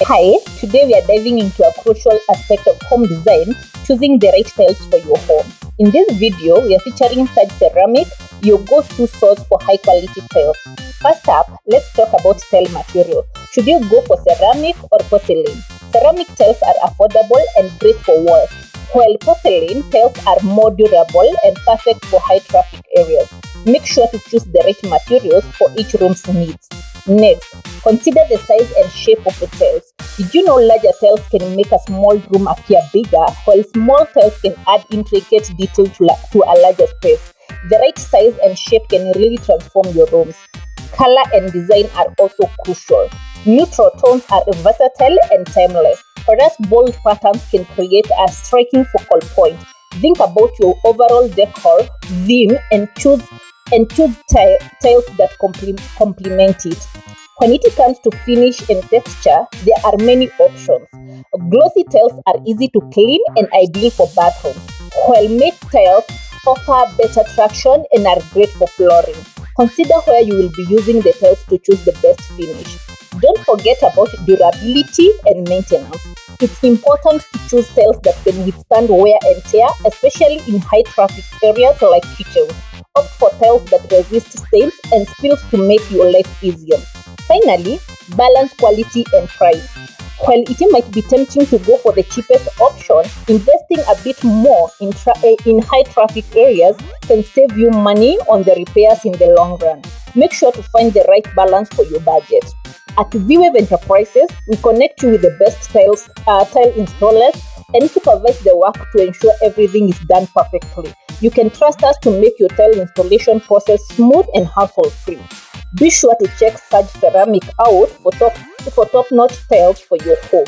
Hi, today we are diving into a crucial aspect of home design, choosing the right tiles for your home. In this video, we are featuring SAJ Ceramic, your go-to source for high-quality tiles. First up, let's talk about tile material. Should you go for ceramic or porcelain? Ceramic tiles are affordable and great for walls, while porcelain tiles are more durable and perfect for high-traffic areas. Make sure to choose the right materials for each room's needs. Next, consider the size and shape of the tiles. Did you know larger tiles can make a small room appear bigger, while small tiles can add intricate detail to a larger space? The right size and shape can really transform your rooms. Color and design are also crucial. Neutral tones are versatile and timeless, whereas bold patterns can create a striking focal point. Think about your overall decor theme and choose tiles that complement it. When it comes to finish and texture, there are many options. Glossy tiles are easy to clean and ideal for bathrooms, while matte tiles offer better traction and are great for flooring. Consider where you will be using the tiles to choose the best finish. Don't forget about durability and maintenance. It's important to choose tiles that can withstand wear and tear, especially in high traffic areas like kitchens. Opt for tiles that resist stains and spills to make your life easier. Finally, balance quality and price. While it might be tempting to go for the cheapest option, investing a bit more in high traffic areas can save you money on the repairs in the long run. Make sure to find the right balance for your budget. At Veewave Enterprises, we connect you with the best tile installers and supervise the work to ensure everything is done perfectly. You can trust us to make your tile installation process smooth and hassle-free. Be sure to check SAJ Ceramic out for top-notch tiles for your home.